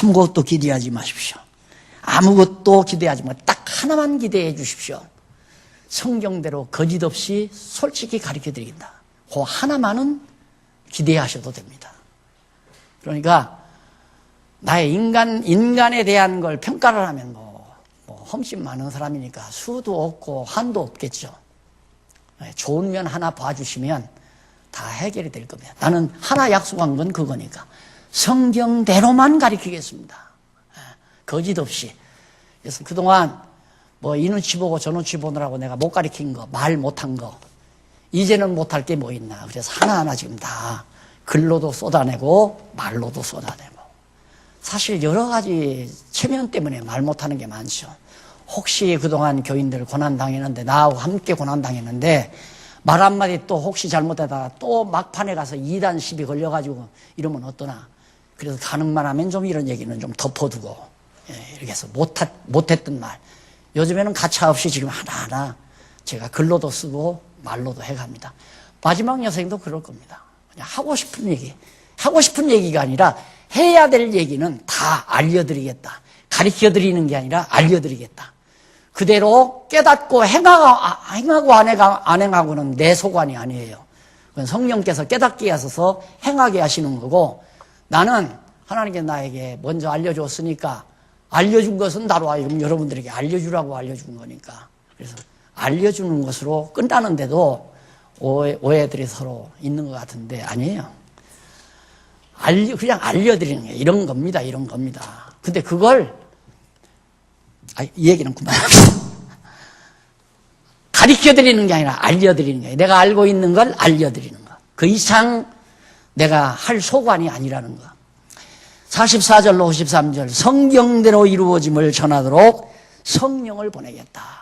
아무것도 기대하지 마십시오. 아무것도 기대하지 마십시오. 딱 하나만 기대해 주십시오. 성경대로 거짓 없이 솔직히 가르쳐 드리겠다. 그 하나만은 기대하셔도 됩니다. 그러니까 나의 인간에 대한 걸 평가를 하면 험심 많은 사람이니까 수도 없고 한도 없겠죠. 좋은 면 하나 봐주시면 다 해결이 될 겁니다. 나는 하나 약속한 건 그거니까 성경대로만 가르치겠습니다. 거짓 없이. 그래서 그동안 이 눈치 보고 저 눈치 보느라고 내가 못 가르친 거, 말 못한 거, 이제는 못할 게 뭐 있나. 그래서 하나하나 지금 다 글로도 쏟아내고 말로도 쏟아내고. 사실 여러 가지 체면 때문에 말 못하는 게 많죠. 혹시 그동안 교인들 고난당했는데, 나하고 함께 고난당했는데 말 한마디 또 혹시 잘못하다가 또 막판에 가서 2단 시비 걸려가지고 이러면 어떠나. 그래서 가능만 하면 좀 이런 얘기는 좀 덮어두고, 이렇게 해서 못했던 말. 요즘에는 가차없이 지금 하나하나 제가 글로도 쓰고 말로도 해갑니다. 마지막 여생도 그럴 겁니다. 그냥 하고 싶은 얘기가 아니라 해야 될 얘기는 다 알려드리겠다. 가르쳐드리는 게 아니라 알려드리겠다. 그대로 깨닫고 행하고 안 행하고는 내 소관이 아니에요. 그건 성령께서 깨닫게 하셔서 행하게 하시는 거고, 나는 하나님께 나에게 먼저 알려줬으니까 알려준 것은 나로 하여금 여러분들에게 알려주라고 알려준 거니까. 그래서 알려주는 것으로 끝나는데도 오해들이 서로 있는 것 같은데 아니에요. 그냥 알려드리는 게 이런 겁니다. 근데 그걸 이 얘기는 그만합시다. 가르쳐드리는 게 아니라 알려드리는 거예요. 내가 알고 있는 걸 알려드리는 거. 그 이상 내가 할 소관이 아니라는 거. 44절로 53절 성경대로 이루어짐을 전하도록 성령을 보내겠다.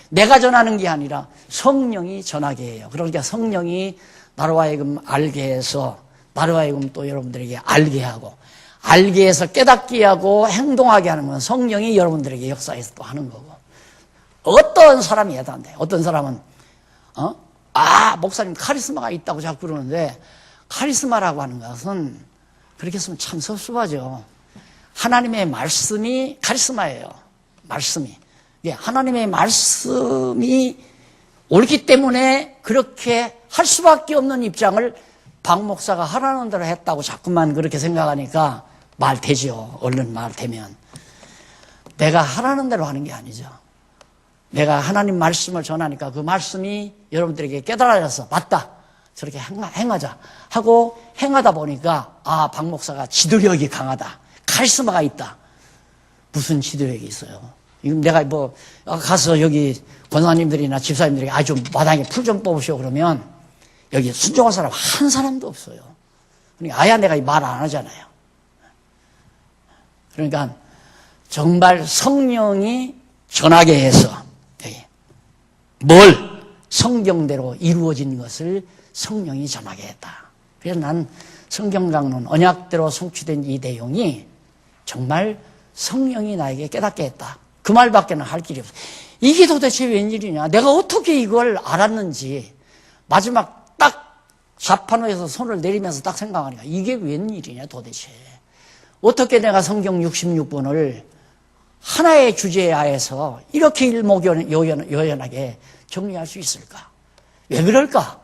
내가 전하는 게 아니라 성령이 전하게 해요. 그러니까 성령이 나로 하여금 알게 해서 나로 하여금 또 여러분들에게 알게 하고, 알게 해서 깨닫게 하고 행동하게 하는 건 성령이 여러분들에게 역사해서 또 하는 거고. 어떤 사람이 해도 안 돼요. 어떤 사람은 목사님 카리스마가 있다고 자꾸 그러는데, 카리스마라고 하는 것은 그렇게 했으면 참 섭섭하죠. 하나님의 말씀이 카리스마예요. 말씀이. 하나님의 말씀이 옳기 때문에 그렇게 할 수밖에 없는 입장을 박 목사가 하라는 대로 했다고 자꾸만 그렇게 생각하니까 말 되죠. 얼른 말 되면. 내가 하라는 대로 하는 게 아니죠. 내가 하나님 말씀을 전하니까 그 말씀이 여러분들에게 깨달아져서 맞다. 저렇게 행하자 하고 행하다 보니까 박 목사가 지도력이 강하다. 카리스마가 있다. 무슨 지도력이 있어요? 지금 내가 뭐 가서 여기 권사님들이나 집사님들에게 아주 마당에 풀 좀 뽑으시오 그러면 여기 순종할 사람 한 사람도 없어요. 그러니까 아야 내가 말 안 하잖아요. 그러니까 정말 성령이 전하게 해서 뭘 성경대로 이루어진 것을 성령이 전하게 했다. 그래서 난 성경강론 언약대로 성취된 이 내용이 정말 성령이 나에게 깨닫게 했다. 그 말밖에는 할 길이 없어. 이게 도대체 웬일이냐? 내가 어떻게 이걸 알았는지 마지막 딱 자판호에서 손을 내리면서 딱 생각하니까 이게 웬일이냐 도대체. 어떻게 내가 성경 66번을 하나의 주제에 하에서 이렇게 일목요연하게 정리할 수 있을까? 왜 그럴까?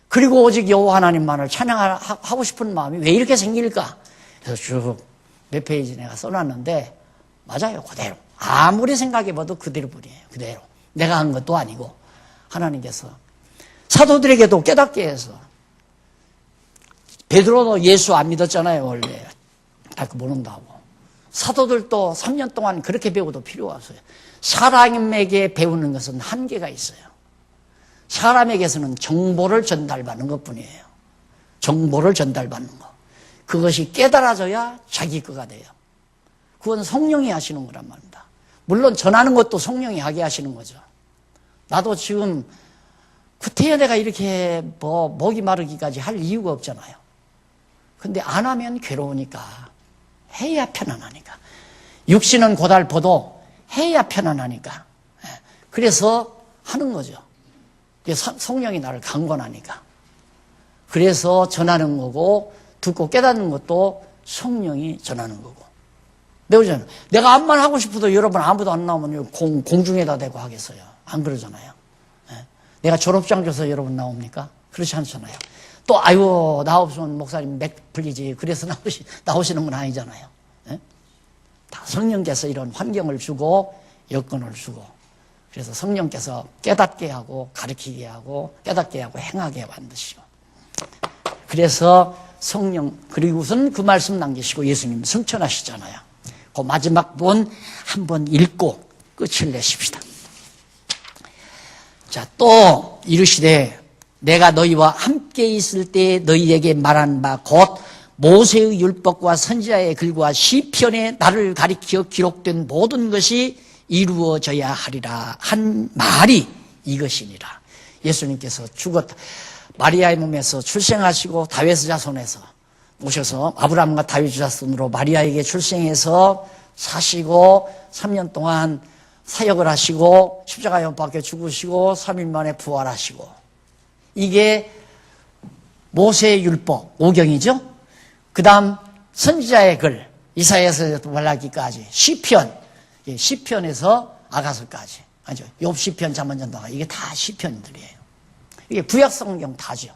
그리고 오직 여호와 하나님만을 찬양하고 싶은 마음이 왜 이렇게 생길까? 그래서 쭉 몇 페이지 내가 써놨는데 맞아요. 그대로. 아무리 생각해봐도 그대로 뿐이에요. 그대로. 내가 한 것도 아니고 하나님께서 사도들에게도 깨닫게 해서 베드로도 예수 안 믿었잖아요. 원래. 다 모른다고. 사도들도 3년 동안 그렇게 배워도 필요가 없어요. 사람에게 배우는 것은 한계가 있어요. 사람에게서는 정보를 전달받는 것뿐이에요. 정보를 전달받는 것. 그것이 깨달아져야 자기 거가 돼요. 그건 성령이 하시는 거란 말입니다. 물론 전하는 것도 성령이 하게 하시는 거죠. 나도 지금 구태여 내가 이렇게 목이 마르기까지 할 이유가 없잖아요. 근데 안 하면 괴로우니까 해야 편안하니까. 육신은 고달퍼도 해야 편안하니까. 그래서 하는 거죠. 성령이 나를 강권하니까. 그래서 전하는 거고 듣고 깨닫는 것도 성령이 전하는 거고. 배우잖아요. 내가 암만 하고 싶어도 여러분 아무도 안 나오면 공중에다 대고 하겠어요. 안 그러잖아요. 내가 졸업장 줘서 여러분 나옵니까? 그렇지 않잖아요. 또 아유 나 없으면 목사님 맥 풀리지. 그래서 나오시는 건 아니잖아요. 다 성령께서 이런 환경을 주고 여건을 주고 그래서 성령께서 깨닫게 하고 가르치게 하고 깨닫게 하고 행하게 만드시고 그래서 성령 그리고선 그 말씀 남기시고 예수님 승천하시잖아요. 그 마지막 본 한번 읽고 끝을 내십시다. 자, 또 이르시되 내가 너희와 함께 있을 때 너희에게 말한 바 곧 모세의 율법과 선지자의 글과 시편에 나를 가리켜 기록된 모든 것이 이루어져야 하리라 한 말이 이것이니라. 예수님께서 죽었다. 마리아의 몸에서 출생하시고 다윗의 자손에서 오셔서 아브라함과 다윗의 자손으로 마리아에게 출생해서 사시고 3년 동안 사역을 하시고 십자가에 못 박혀 죽으시고 3일 만에 부활하시고 이게 모세의 율법 5경이죠. 그 다음 선지자의 글 이사야에서 말라기까지 시편에서 아가서까지 아니죠. 욥시편 잠언전도가 이게 다 시편들이에요. 이게 구약 성경 다죠.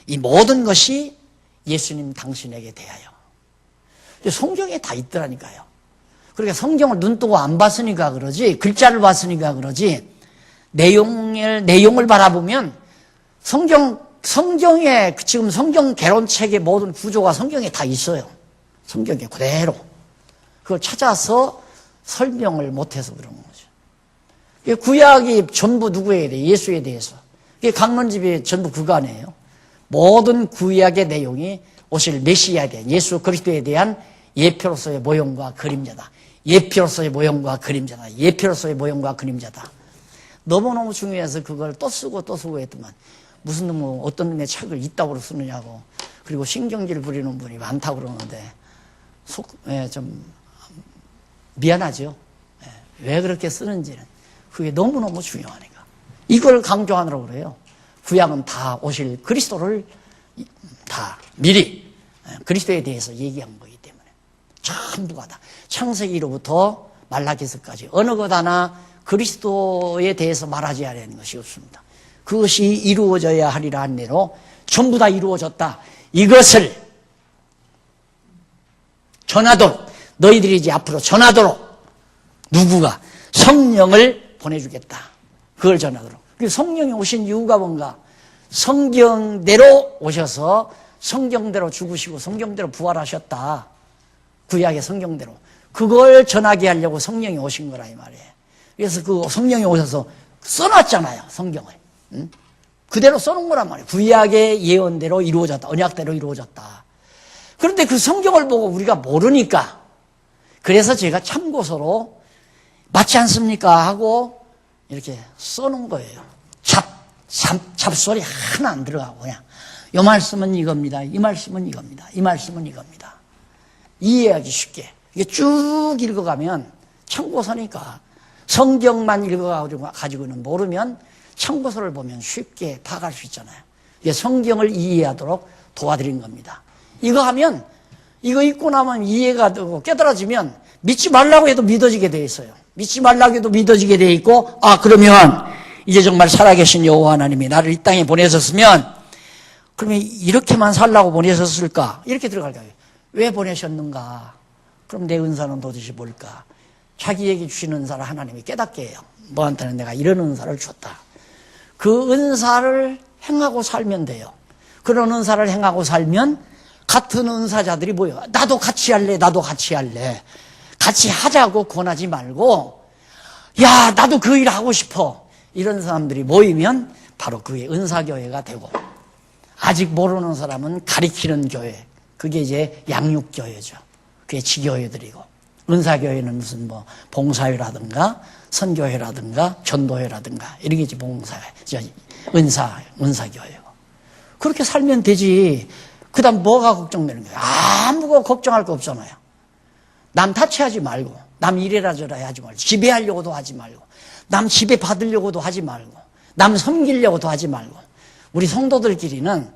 이 모든 것이 예수님 당신에게 대하여 성경에 다 있더라니까요. 그러니까 성경을 눈 뜨고 안 봤으니까 그러지 글자를 봤으니까 그러지 내용을 바라보면 성경에 지금 성경 개론책의 모든 구조가 성경에 다 있어요. 성경에 그대로 그걸 찾아서 설명을 못해서 그런 거죠. 구약이 전부 누구에 대해 예수에 대해서 강론집이 전부 그거 아니에요. 모든 구약의 내용이 오실 메시아에 대한 예수 그리스도에 대한 예표로서의 모형과 그림자다. 예표로서의 모형과 그림자다. 예표로서의 모형과 그림자다. 너무너무 중요해서 그걸 또 쓰고 했더만 무슨 어떤 놈의 책을 이따구로 쓰느냐고 그리고 신경질 부리는 분이 많다고 그러는데 좀 미안하죠. 왜 그렇게 쓰는지는 그게 너무너무 중요하니까 이걸 강조하느라고 그래요. 구약은 다 오실 그리스도를 다 미리 그리스도에 대해서 얘기한 거기 때문에 전부가 다 창세기로부터 말라기서까지 어느 것 하나 그리스도에 대해서 말하지 않는 것이 없습니다. 그것이 이루어져야 하리라 한 대로 전부 다 이루어졌다. 이것을 전하도록 너희들이 이제 앞으로 전하도록 누구가 성령을 보내주겠다. 그걸 전하도록. 성령이 오신 이유가 뭔가? 성경대로 오셔서 성경대로 죽으시고 성경대로 부활하셨다. 구약의 성경대로. 그걸 전하게 하려고 성령이 오신 거라 이 말이에요. 그래서 그 성령이 오셔서 써놨잖아요, 성경을. 응? 그대로 써놓은 거란 말이에요. 구약의 예언대로 이루어졌다. 언약대로 이루어졌다. 그런데 그 성경을 보고 우리가 모르니까, 그래서 제가 참고서로 맞지 않습니까? 하고 이렇게 써놓은 거예요. 잡소리 하나 안 들어가고 그냥 이 말씀은 이겁니다. 이 말씀은 이겁니다. 이 말씀은 이겁니다. 이해하기 쉽게. 이게 쭉 읽어가면 참고서니까 성경만 읽어가지고는 모르면 참고서를 보면 쉽게 파악할 수 있잖아요. 이게 성경을 이해하도록 도와드린 겁니다. 이거 하면, 이거 읽고 나면 이해가 되고 깨달아지면 믿지 말라고 해도 믿어지게 돼 있어요. 믿지 말라고 해도 믿어지게 돼 있고, 아, 그러면 이제 정말 살아계신 여호와 하나님이 나를 이 땅에 보내셨으면 그러면 이렇게만 살라고 보내셨을까? 이렇게 들어갈 거예요. 왜 보내셨는가? 그럼 내 은사는 도대체 뭘까? 자기에게 주신 은사를 하나님이 깨닫게 해요. 너한테는 내가 이런 은사를 줬다. 그 은사를 행하고 살면 돼요. 그런 은사를 행하고 살면 같은 은사자들이 모여. 나도 같이 할래, 나도 같이 할래. 같이 하자고 권하지 말고, 야, 나도 그 일 하고 싶어. 이런 사람들이 모이면 바로 그게 은사교회가 되고, 아직 모르는 사람은 가리키는 교회. 그게 이제 양육교회죠. 그게 지교회들이고, 은사교회는 무슨 뭐 봉사회라든가 선교회라든가 전도회라든가 이런 게 이제 은사교회고. 그렇게 살면 되지. 그 다음 뭐가 걱정되는 거예요? 아무거 걱정할 거 없잖아요. 남 타치하지 말고, 남 이래라 저래라 하지 말고, 지배하려고도 하지 말고, 남 지배 받으려고도 하지 말고, 남 섬기려고도 하지 말고, 우리 성도들끼리는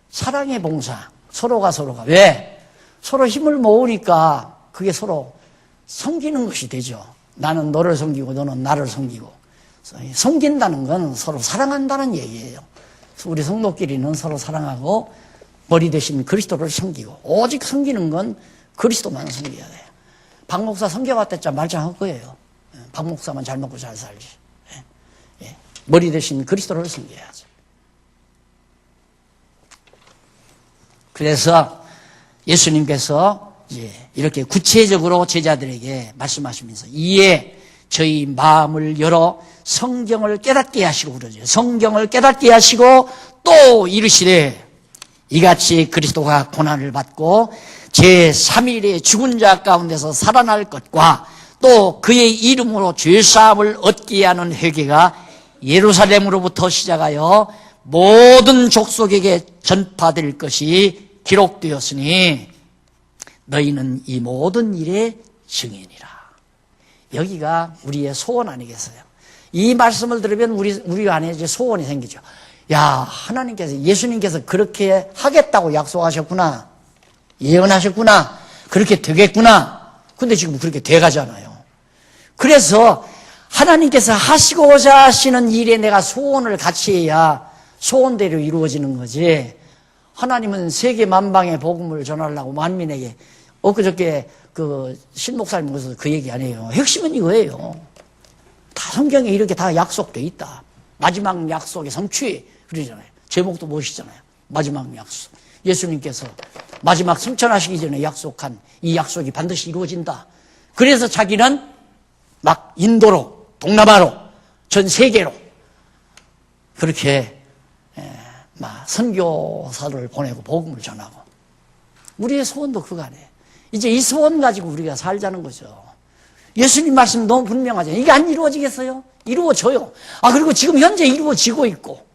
사랑의 봉사, 서로가. 왜? 서로 힘을 모으니까 그게 서로 섬기는 것이 되죠. 나는 너를 섬기고 너는 나를 섬기고. 섬긴다는 건 서로 사랑한다는 얘기예요. 우리 성도끼리는 서로 사랑하고 머리 대신 그리스도를 섬기고, 오직 섬기는 건 그리스도만 섬겨야 돼요. 박 목사 섬겨봤댔자 말짱할 거예요. 박 목사만 잘 먹고 잘 살지. 머리 대신 그리스도를 섬겨야죠. 그래서 예수님께서 이제 이렇게 구체적으로 제자들에게 말씀하시면서, 이에 저희 마음을 열어 성경을 깨닫게 하시고 그러죠. 성경을 깨닫게 하시고 또 이르시되, 이같이 그리스도가 고난을 받고 제3일에 죽은 자 가운데서 살아날 것과 또 그의 이름으로 죄사함을 얻게 하는 회개가 예루살렘으로부터 시작하여 모든 족속에게 전파될 것이 기록되었으니 너희는 이 모든 일의 증인이라. 여기가 우리의 소원 아니겠어요? 이 말씀을 들으면 우리 안에 이제 소원이 생기죠. 야, 하나님께서, 예수님께서 그렇게 하겠다고 약속하셨구나. 예언하셨구나. 그렇게 되겠구나. 근데 지금 그렇게 돼가잖아요. 그래서 하나님께서 하시고자 하시는 일에 내가 소원을 같이 해야 소원대로 이루어지는 거지. 하나님은 세계 만방의 복음을 전하려고 만민에게, 엊그저께 그 신목사님 모셔서 그 얘기 아니에요. 핵심은 이거예요. 다 성경에 이렇게 다 약속돼 있다. 마지막 약속의 성취 그러잖아요. 제목도 멋있잖아요. 마지막 약속. 예수님께서 마지막 승천하시기 전에 약속한 이 약속이 반드시 이루어진다. 그래서 자기는 막 인도로, 동남아로, 전 세계로 그렇게 막 선교사를 보내고 복음을 전하고. 우리의 소원도 그거 아니에요. 이제 이 소원 가지고 우리가 살자는 거죠. 예수님 말씀 너무 분명하죠. 이게 안 이루어지겠어요? 이루어져요. 아, 그리고 지금 현재 이루어지고 있고.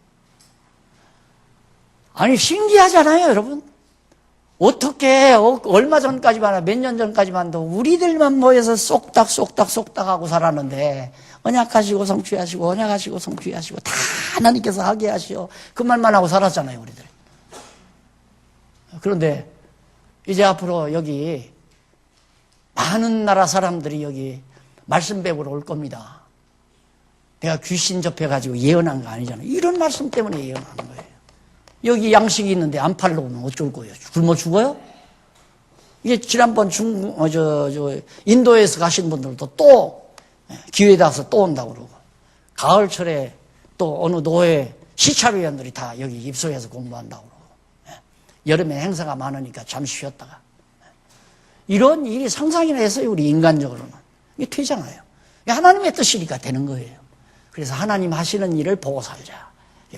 아니, 신기하잖아요, 여러분. 어떻게 얼마 전까지만, 몇 년 전까지만도 우리들만 모여서 쏙닥 하고 살았는데, 언약하시고 성취하시고 언약하시고 성취하시고 다 하나님께서 하게 하시오. 그 말만 하고 살았잖아요, 우리들. 그런데 이제 앞으로 여기 많은 나라 사람들이 여기 말씀 배우러 올 겁니다. 내가 귀신 접해가지고 예언한 거 아니잖아요. 이런 말씀 때문에 예언하는 거예요. 여기 양식이 있는데 안 팔러 오면 어쩔 거예요? 굶어 죽어요? 이게 지난번 인도에서 가신 분들도 또 기회에 닿아서 또 온다고 그러고, 가을철에 또 어느 노예 시찰위원들이 다 여기 입소해서 공부한다고 그러고, 여름에 행사가 많으니까 잠시 쉬었다가. 이런 일이 상상이나 했어요, 우리 인간적으로는. 이게 되잖아요. 하나님의 뜻이니까 되는 거예요. 그래서 하나님 하시는 일을 보고 살자.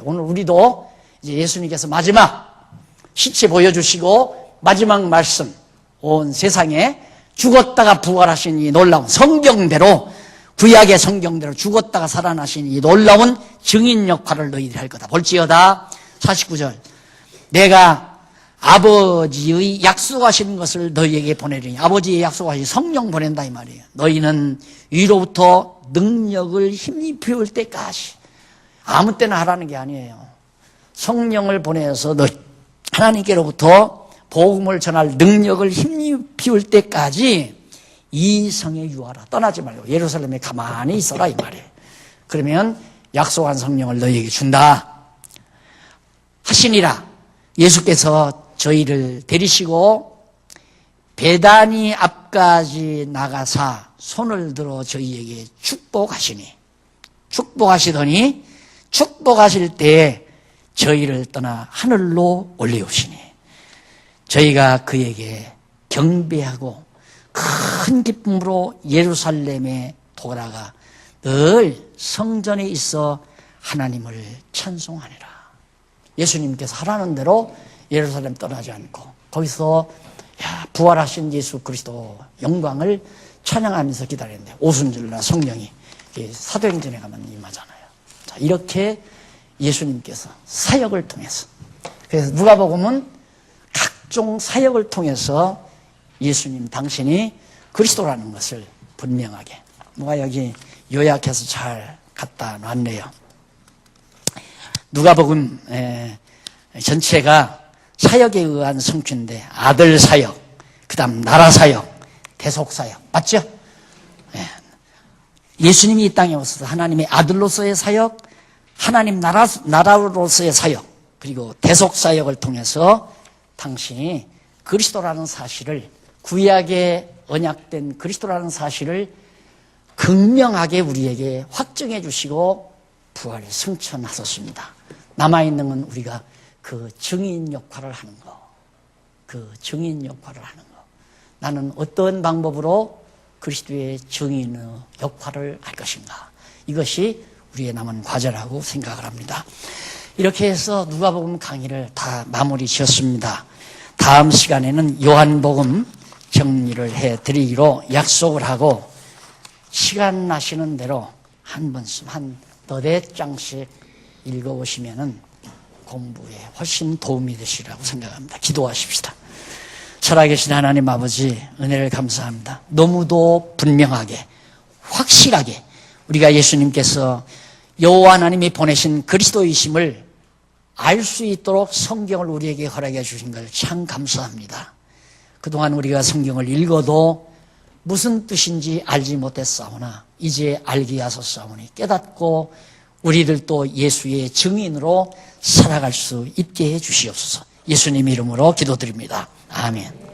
오늘 우리도 이제 예수님께서 마지막 시체 보여주시고 마지막 말씀, 온 세상에 죽었다가 부활하신 이 놀라운 성경대로, 구약의 성경대로 죽었다가 살아나신 이 놀라운 증인 역할을 너희들이 할 거다. 볼지어다 49절 내가 아버지의 약속하시는 것을 너희에게 보내리니, 아버지의 약속하신 성령 보낸다 이 말이에요. 너희는 위로부터 능력을 힘입을 때까지, 아무 때나 하라는 게 아니에요. 성령을 보내서 너희 하나님께로부터 복음을 전할 능력을 힘입을 때까지 이 성에 유하라. 떠나지 말고 예루살렘에 가만히 있어라 이 말이에요. 그러면 약속한 성령을 너희에게 준다 하시니라. 예수께서 저희를 데리시고 베다니 앞까지 나가사 손을 들어 저희에게 축복하시니, 축복하시더니 축복하실 때에 저희를 떠나 하늘로 올리우시니, 저희가 그에게 경배하고 큰 기쁨으로 예루살렘에 돌아가 늘 성전에 있어 하나님을 찬송하니라. 예수님께서 하라는 대로 예루살렘 떠나지 않고 거기서 부활하신 예수 그리스도 영광을 찬양하면서 기다렸는데, 오순절날 성령이 사도행전에 가면 임하잖아요. 자, 이렇게 예수님께서 사역을 통해서, 그래서 누가복음은 각종 사역을 통해서 예수님 당신이 그리스도라는 것을 분명하게, 누가 여기 요약해서 잘 갖다 놨네요. 누가복음 전체가 사역에 의한 성취인데, 아들 사역, 그 다음 나라 사역, 대속 사역, 맞죠? 예수님이 이 땅에 오셔서 하나님의 아들로서의 사역, 하나님 나라로서의 사역, 그리고 대속 사역을 통해서 당신이 그리스도라는 사실을, 구약에 언약된 그리스도라는 사실을 극명하게 우리에게 확증해 주시고 부활에 승천하셨습니다. 남아있는 건 우리가 그 증인 역할을 하는 거, 그 증인 역할을 하는 거. 나는 어떤 방법으로 그리스도의 증인의 역할을 할 것인가. 이것이 우리의 남은 과제라고 생각을 합니다. 이렇게 해서 누가복음 강의를 다 마무리 지었습니다. 다음 시간에는 요한복음 정리를 해드리기로 약속을 하고, 시간 나시는 대로 한 번씩 한 너댓 장씩 읽어보시면은 공부에 훨씬 도움이 되시리라고 생각합니다. 기도하십시다. 살아계신 하나님 아버지, 은혜를 감사합니다. 너무도 분명하게, 확실하게 우리가 예수님께서 여호와 하나님이 보내신 그리스도이심을 알 수 있도록 성경을 우리에게 허락해 주신 걸 참 감사합니다. 그동안 우리가 성경을 읽어도 무슨 뜻인지 알지 못했사오나 이제 알게 하셨사오니 깨닫고 우리들도 예수의 증인으로 살아갈 수 있게 해 주시옵소서. 예수님 이름으로 기도드립니다. 아멘.